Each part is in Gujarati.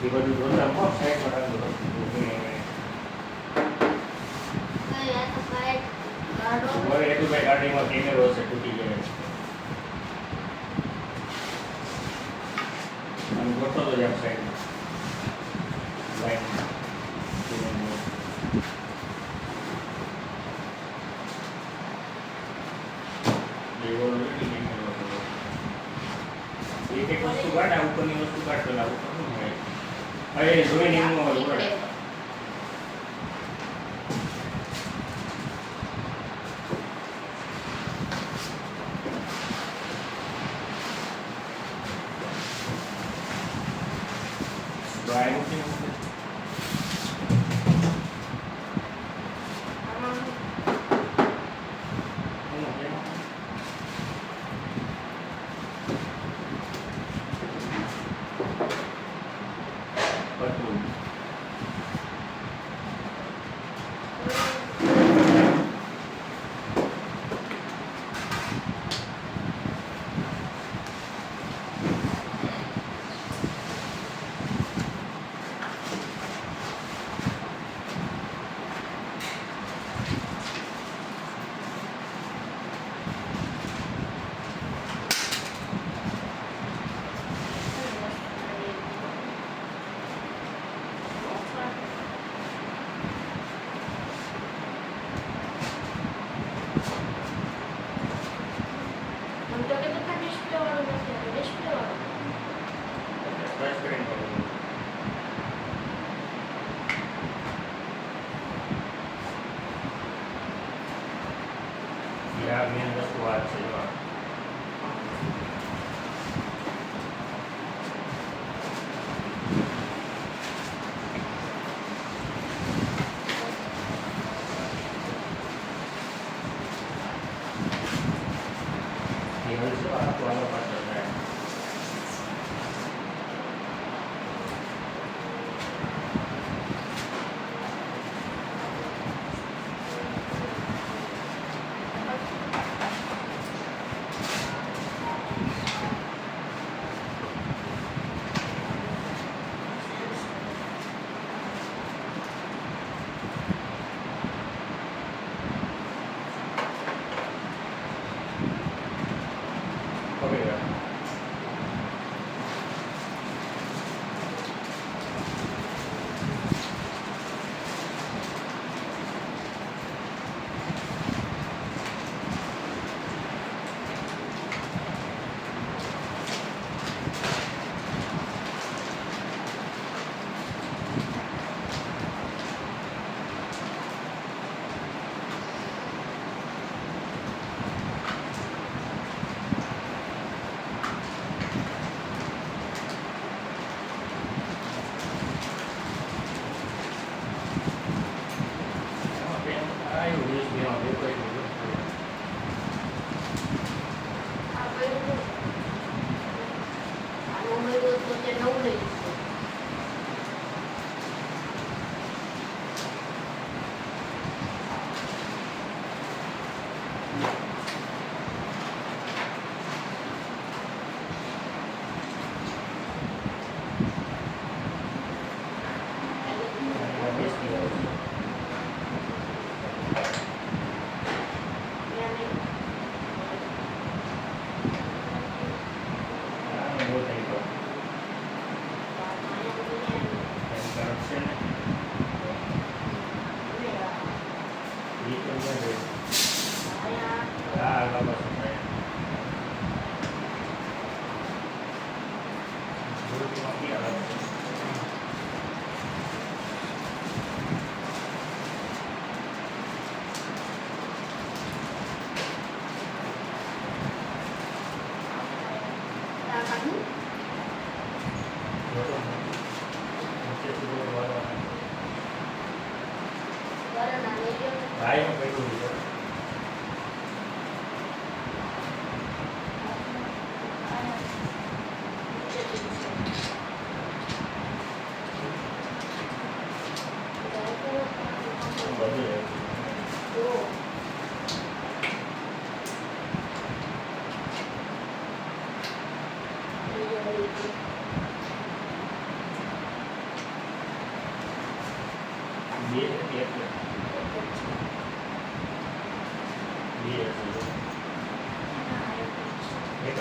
એ બધું જોતા બહુ સાઈડ પર આગળ હવે એટલું ભાઈ ગાડીમાં કેમેરો હશે તૂટી જાય અને ગોઠવો તો જ આપ સાઈડમાં લાઈનમાં એક એક વસ્તુ કાઢ આ ઉપરની વસ્તુ કાઢ પેલા ઉપર શું હોય અરે જોઈને એમનું બોલે બાય મૂકી યાર મેન વસ્તુ વાત છે ભાઈ હું કઈ દઉં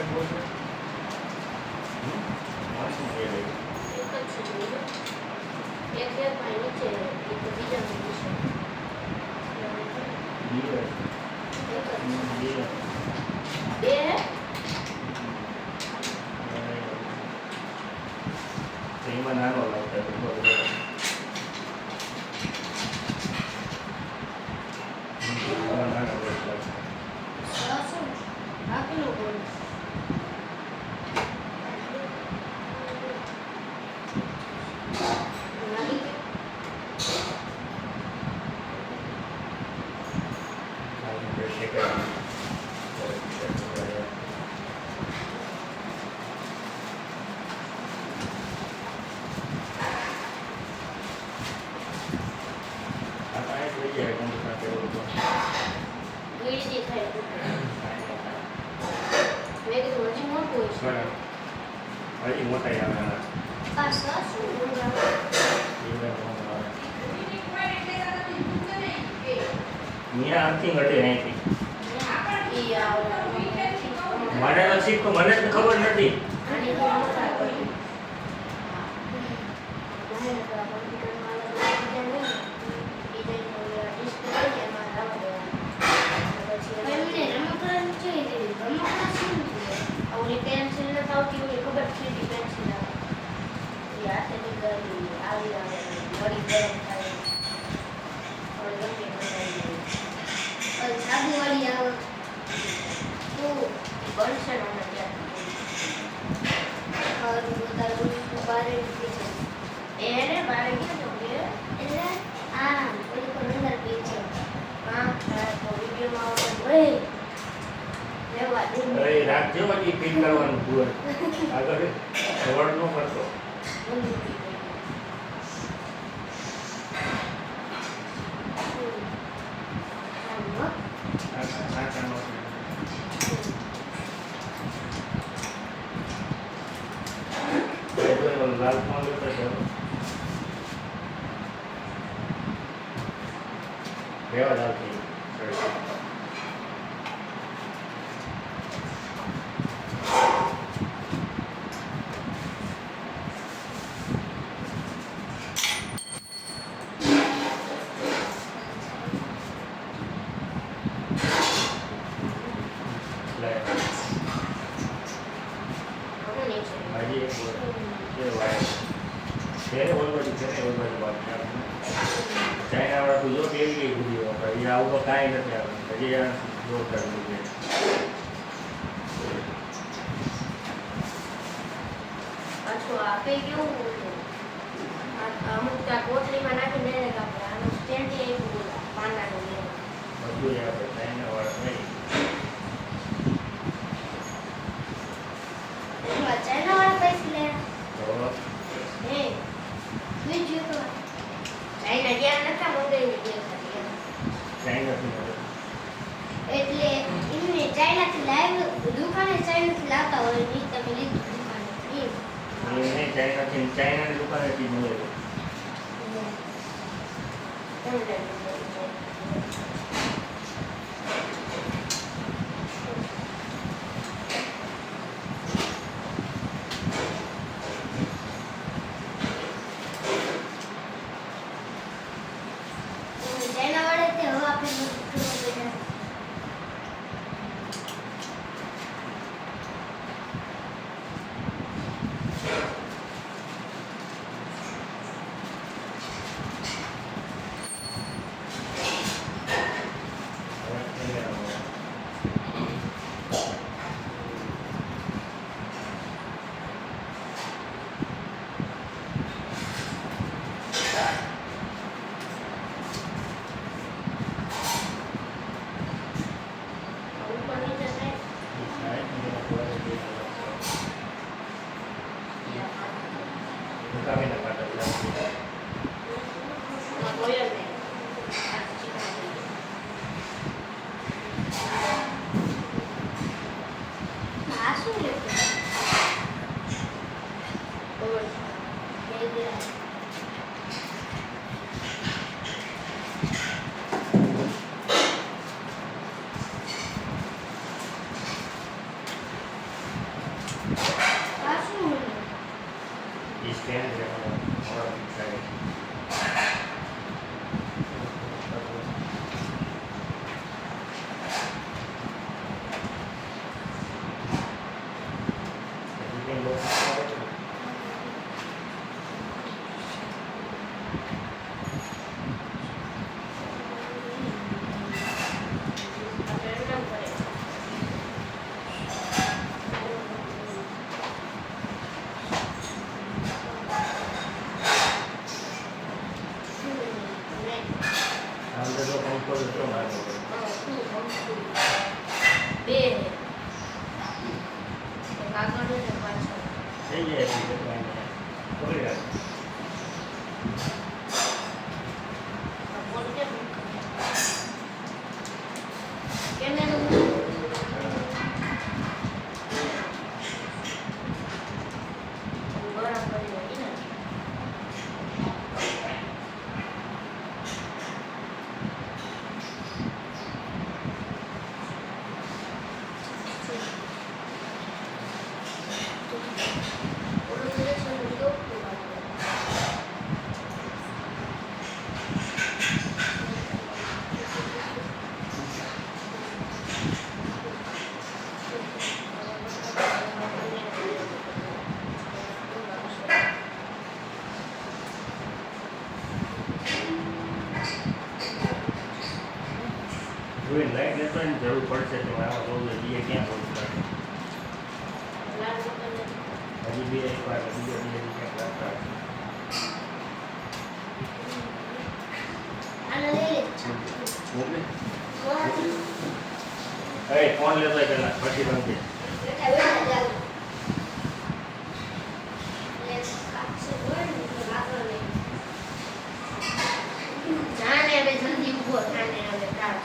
બોલશે શું કહે એક જ છે બીજો એક એક ભાઈ નીચે એક બીજા ભાઈ છે બે હે એમાં નાનો લાગતા શું આ કિલો બોલ ગીડી દેખાય મેં કીધું હજી મોટું હોય છે હજી મોટા આવે આ શું મિયા આમથી ઘટે અહીંથી મને નથી મને તો ખબર નથી રાખજો હજી ફીલ કરવાનું પૂર આગળ ખબર ન પડતો લાલ ફોન લેતો છે કેવા લાલથી ચાઇના વાળા તો જો કેવી કઈ ભૂલી એ આવું તો કાંઈ નથી આવે હજી જો કરવું છે પાછું આપે કેવું અમુક ત્યાં કોથળીમાં નાખીને આપણે આનું સ્ટેન્ડ એવું પાંડાનું બધું આપણે ચાઇના વાળા નહીં ચાઇના વાળા પૈસા લે તો હે બીજું તો ચાઇના ગયા નતા મંગાવી ગયા ચાઇના એટલે એમને ચાઇના થી લાઈવ દુકાને ચાઇના થી લાવતા હોય ની તમે લીધું દુકાને એમને ચાઇનાની દુકાનેથી મળે ચાઇના વાળા તે હવે આપણે સ્ટેન્ડ રહેવાનું સાઈડ અંદર તો પંખો એટલો મારો બે કાગળ ને પાછળ થઈ જાય એટલી પકડી રાખ બોલ કેમ ને બરાબર હોય ને જોઈને લાઈટ લેતો હોય ને જરૂર પડશે તો આમાં બહુ દીએ ક્યાં પહોંચતા હજી બે એક વાર બીજો ક્યાંક લાગતા મોકલી ફોન લેતો હોય પેલા પછી રમજે જાને હવે જલ્દી ઉભો થાને હવે કાર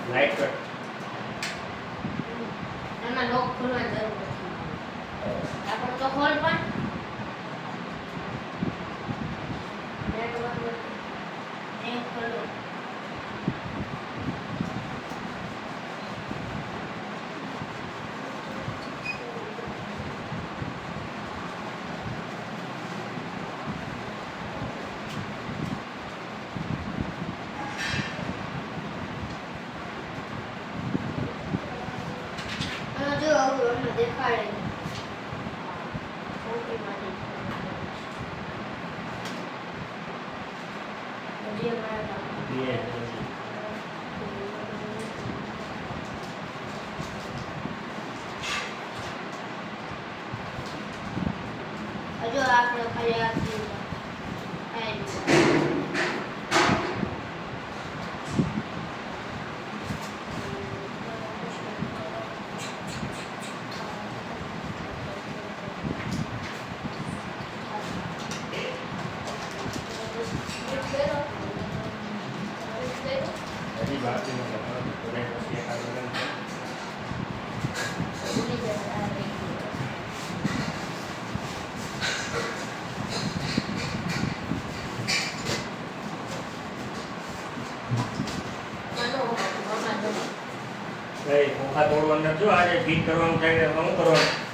લાઈટ કટ એમાં લોક ખોલવાની જરૂર નથી આપણે તો ખોલ પણ એ ખોલો જો આવું અમને દેખાડે સૌથી માટે હજી અમારા બે હજુ આપણે ખાલી આ હજી બાકી બધા પછી આગળ પંખા તોડવાનું નથી આજે ફીટ કરવાનું થાય ને શું કરવાનું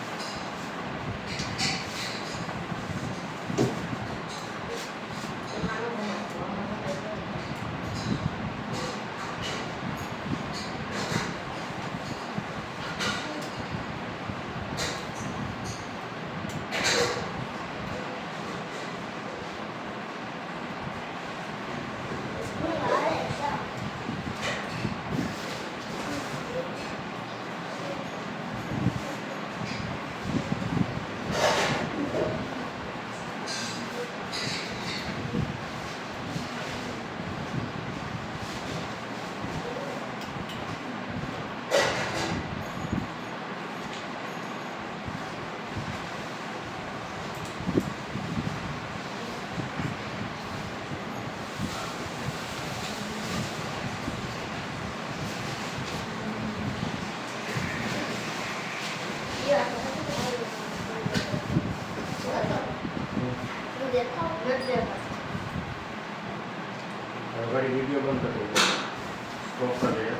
હવે ઘડી વિડીયો બંધ કરી દો. સ્ટોપ કરી દઈએ.